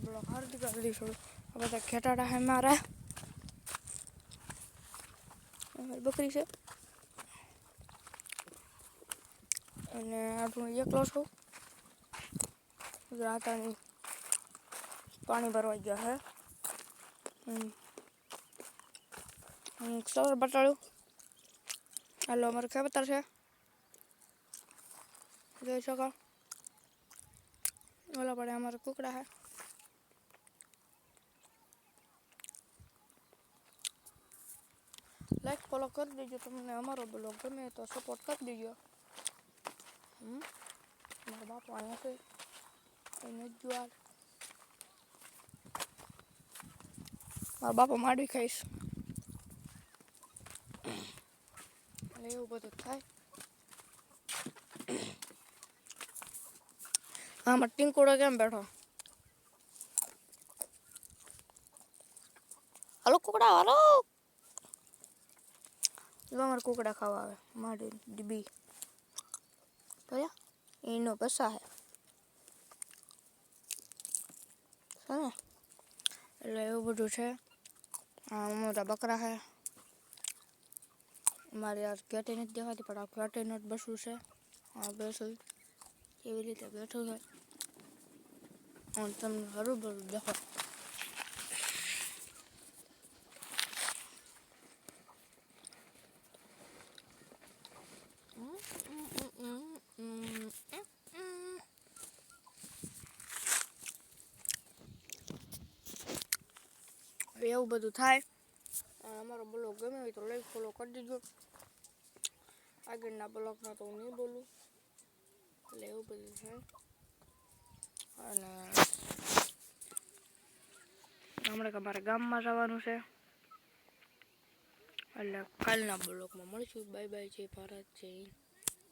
Block હાર્દી કરી દઈશું. આ બધા ખેટાડા હે મારા. બકરી છે અને હું એકલો છું. રાતાની પાણી ભરવા ગયા હે. સવાર બટાડું હાલો અમારે ખેતર છે જોઈ શકો. ઓલા પડે અમારે કુકડા હે. લાઈક ફોલો કરી દેજો. તમને અમારો બ્લોગ ગમે તો સપોર્ટ કરી દેજો. મારા બાપુ અહીંયા છે એને જ્વાળ. મારા બાપા માંડવી ખાઈશ એટલે એવું બધું થાય. આમાં ટીંકુડો કેમ બેઠો? હાલો કુકડા હાલો. અમારે કુકડા ખાવા આવે મારી ડીબી કર્યા એનો પસા હે એટલે એવું બધું છે. મોટા બકરા હે. મારે યાર ઘેટી નથી દેખાતી પણ આ ઘેટીનું જ બસું છે. આ બેસું કેવી રીતે બેઠું છે હું તમને હરું દેખો. એવું બધું થાય. અમારો બ્લોગ ગમે હોય તો લાઈક ફોલો કરી દેજો. આગળના બ્લોગમાં તો હું નહીં બોલું એટલે એવું બધું છે. અને હમણાં અમારે ગામમાં જવાનું છે એટલે કાલના બ્લોગમાં મળીશું. Bye bye. જય ભારત જય હિન્દ.